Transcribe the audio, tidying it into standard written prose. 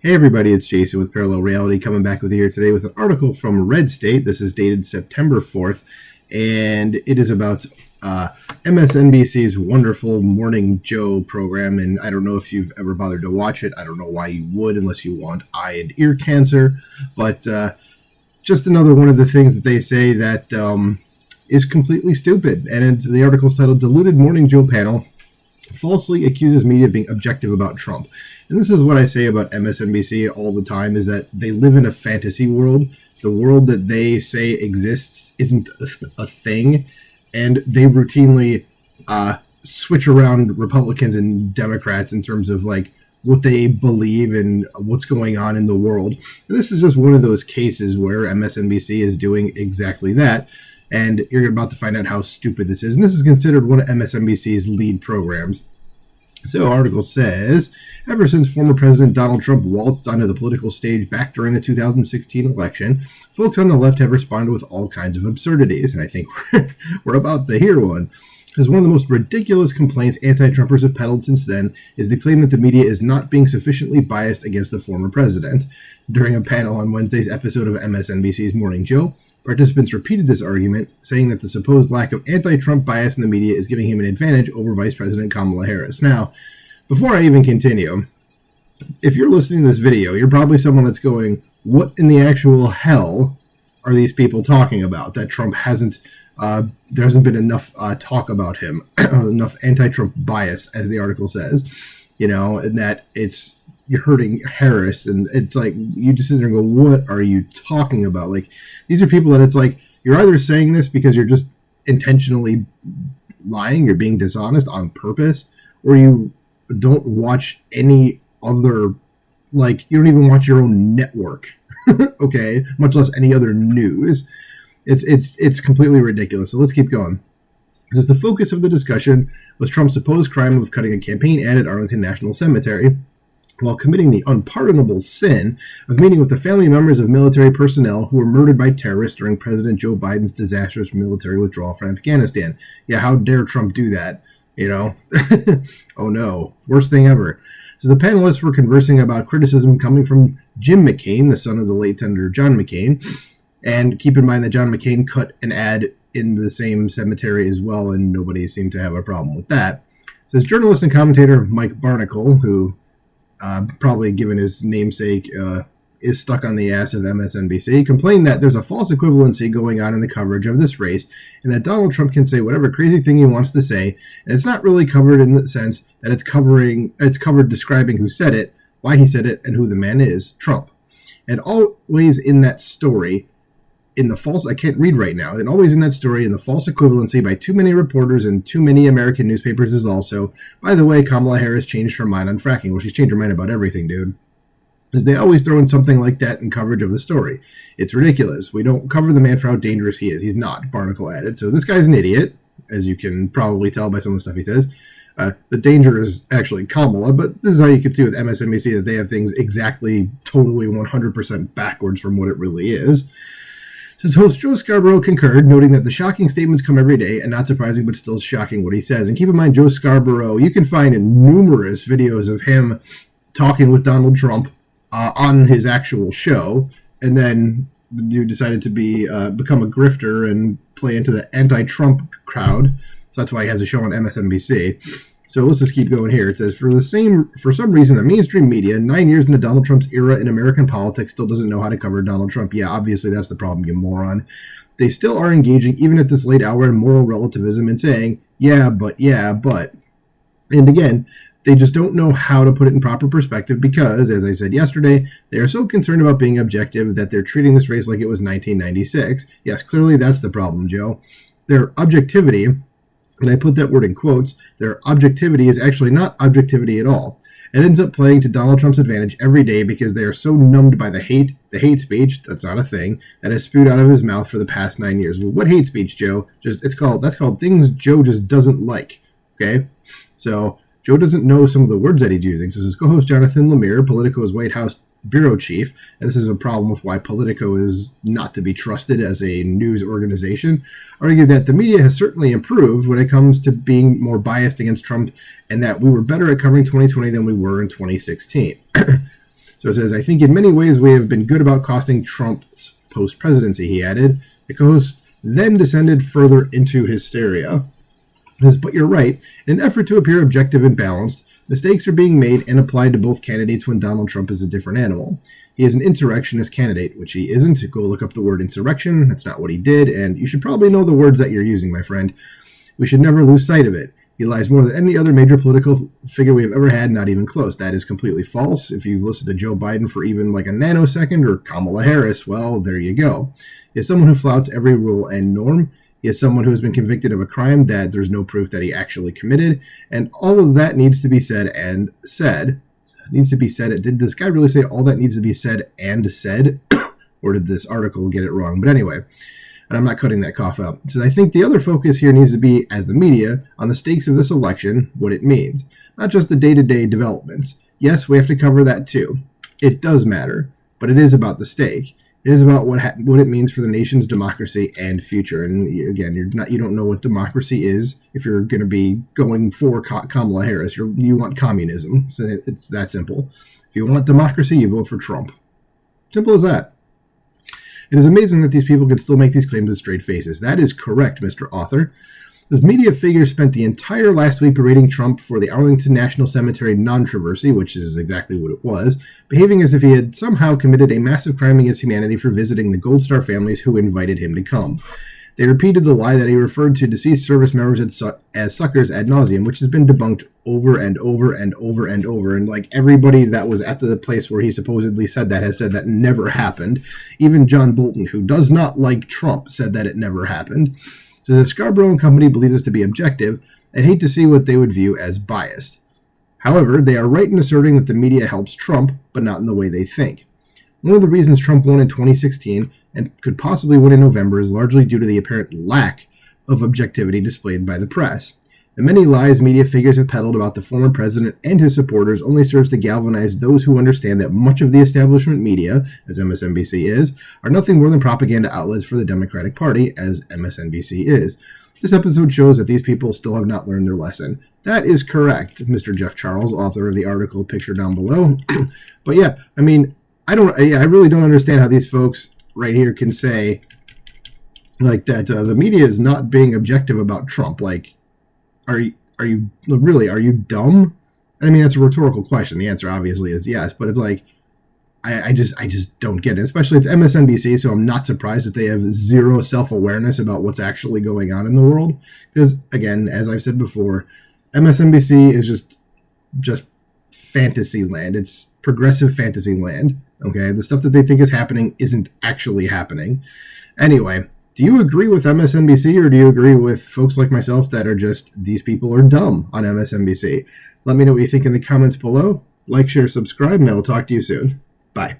Hey everybody, it's Jason with Parallel Reality coming back with you here today with an article from Red State. This is dated September 4th, and it is about MSNBC's wonderful Morning Joe program, and I don't know if you've ever bothered to watch it. I don't know why you would unless you want eye and ear cancer, but just another one of the things that they say that is completely stupid. And the article is titled, Deluded Morning Joe Panel Falsely Accuses Media of Being Objective About Trump. And this is what I say about MSNBC all the time, is that they live in a fantasy world. The world that they say exists isn't a thing, and they routinely switch around Republicans and Democrats in terms of like what they believe and what's going on in the world. And this is just one of those cases where MSNBC is doing exactly that, and you're about to find out how stupid this is. And this is considered one of MSNBC's lead programs. So the article says, ever since former President Donald Trump waltzed onto the political stage back during the 2016 election, folks on the left have responded with all kinds of absurdities, and I think we're about to hear one. Because one of the most ridiculous complaints anti-Trumpers have peddled since then is the claim that the media is not being sufficiently biased against the former president. During a panel on Wednesday's episode of MSNBC's Morning Joe, participants repeated this argument, saying that the supposed lack of anti-Trump bias in the media is giving him an advantage over Vice President Kamala Harris. Now, before I even continue, if you're listening to this video, you're probably someone that's going, what in the actual hell are these people talking about? That Trump hasn't, there hasn't been enough talk about him, enough anti-Trump bias, as the article says, you know, and that you're hurting Harris, and it's like, you just sit there and go, what are you talking about? Like, these are people that it's like, you're either saying this because you're just intentionally lying, you're being dishonest on purpose, or you don't watch any other, like, you don't even watch your own network, okay, much less any other news. It's completely ridiculous. So let's keep going. Because the focus of the discussion was Trump's supposed crime of cutting a campaign ad at Arlington National Cemetery, while committing the unpardonable sin of meeting with the family members of military personnel who were murdered by terrorists during President Joe Biden's disastrous military withdrawal from Afghanistan. Yeah, how dare Trump do that, you know? Oh no, worst thing ever. So the panelists were conversing about criticism coming from Jim McCain, the son of the late Senator John McCain. And keep in mind that John McCain cut an ad in the same cemetery as well, and nobody seemed to have a problem with that. So as journalist and commentator Mike Barnicle, who probably given his namesake, is stuck on the ass of MSNBC, complained that there's a false equivalency going on in the coverage of this race, and that Donald Trump can say whatever crazy thing he wants to say, and it's not really covered in the sense that it's covered describing who said it, why he said it, and who the man is, Trump. And always in that story, in the false, I can't read right now, and always in that story, in the false equivalency by too many reporters and too many American newspapers is also, by the way, Kamala Harris changed her mind on fracking. Well, she's changed her mind about everything, dude. Because they always throw in something like that in coverage of the story. It's ridiculous. We don't cover the man for how dangerous he is. He's not, Barnicle added. So this guy's an idiot, as you can probably tell by some of the stuff he says. The danger is actually Kamala, but this is how you can see with MSNBC that they have things exactly, totally 100% backwards from what it really is. Since host Joe Scarborough concurred, noting that the shocking statements come every day, and not surprising, but still shocking what he says. And keep in mind, Joe Scarborough, you can find numerous videos of him talking with Donald Trump on his actual show, and then the dude decided to become a grifter and play into the anti-Trump crowd. So that's why he has a show on MSNBC. So let's just keep going here. It says, for some reason, the mainstream media, 9 years into Donald Trump's era in American politics, still doesn't know how to cover Donald Trump. Yeah, obviously that's the problem, you moron. They still are engaging, even at this late hour, in moral relativism and saying, yeah, but. And again, they just don't know how to put it in proper perspective because, as I said yesterday, they are so concerned about being objective that they're treating this race like it was 1996. Yes, clearly that's the problem, Joe. Their objectivity, and I put that word in quotes, their objectivity is actually not objectivity at all. It ends up playing to Donald Trump's advantage every day because they are so numbed by the hate speech, that's not a thing, that has spewed out of his mouth for the past 9 years. Well, what hate speech, Joe? That's called things Joe just doesn't like, okay? So Joe doesn't know some of the words that he's using. So his co-host Jonathan Lemire, Politico's White House bureau chief, and this is a problem with why Politico is not to be trusted as a news organization, argued that the media has certainly improved when it comes to being more biased against Trump, and that we were better at covering 2020 than we were in 2016. So it says, I think in many ways we have been good about costing Trump's post-presidency, he added. The co-host then descended further into hysteria. It says, but you're right. In an effort to appear objective and balanced, mistakes are being made and applied to both candidates when Donald Trump is a different animal. He is an insurrectionist candidate, which he isn't. Go look up the word insurrection. That's not what he did, and you should probably know the words that you're using, my friend. We should never lose sight of it. He lies more than any other major political figure we have ever had, not even close. That is completely false. If you've listened to Joe Biden for even like a nanosecond, or Kamala Harris, well, there you go. He is someone who flouts every rule and norm. He is someone who has been convicted of a crime that there's no proof that he actually committed, and all of that needs to be said and said. Needs to be said. Did this guy really say all that needs to be said and said? Or did this article get it wrong? But anyway, and I'm not cutting that cough out. It says, I think the other focus here needs to be, as the media, on the stakes of this election, what it means, not just the day-to-day developments. Yes, we have to cover that too. It does matter, but it is about the stake. It is about what it means for the nation's democracy and future. And again, you don't know what democracy is if you're going to be going for Kamala Harris. You want communism. So it's that simple. If you want democracy, you vote for Trump. Simple as that. It is amazing that these people can still make these claims with straight faces. That is correct, Mr. Author. Those media figures spent the entire last week berating Trump for the Arlington National Cemetery non-controversy, which is exactly what it was, behaving as if he had somehow committed a massive crime against humanity for visiting the Gold Star families who invited him to come. They repeated the lie that he referred to deceased service members as suckers ad nauseum, which has been debunked over and over and over and over. And like everybody that was at the place where he supposedly said that has said that never happened. Even John Bolton, who does not like Trump, said that it never happened. So if Scarborough and company believe this to be objective, I'd hate to see what they would view as biased. However, they are right in asserting that the media helps Trump, but not in the way they think. One of the reasons Trump won in 2016 and could possibly win in November is largely due to the apparent lack of objectivity displayed by the press. The many lies media figures have peddled about the former president and his supporters only serves to galvanize those who understand that much of the establishment media, as MSNBC is, are nothing more than propaganda outlets for the Democratic Party, as MSNBC is. This episode shows that these people still have not learned their lesson. That is correct, Mr. Jeff Charles, author of the article pictured down below. But yeah, I mean, I really don't understand how these folks right here can say like that the media is not being objective about Trump. Like, are you dumb? I mean, that's a rhetorical question. The answer obviously is yes, but it's like I just don't get it. Especially it's MSNBC, so I'm not surprised that they have zero self-awareness about what's actually going on in the world. Because again, as I've said before, MSNBC is just fantasy land. It's progressive fantasy land. Okay, the stuff that they think is happening isn't actually happening. Anyway, do you agree with MSNBC or do you agree with folks like myself that are just, these people are dumb on MSNBC? Let me know what you think in the comments below. Like, share, subscribe, and I will talk to you soon. Bye.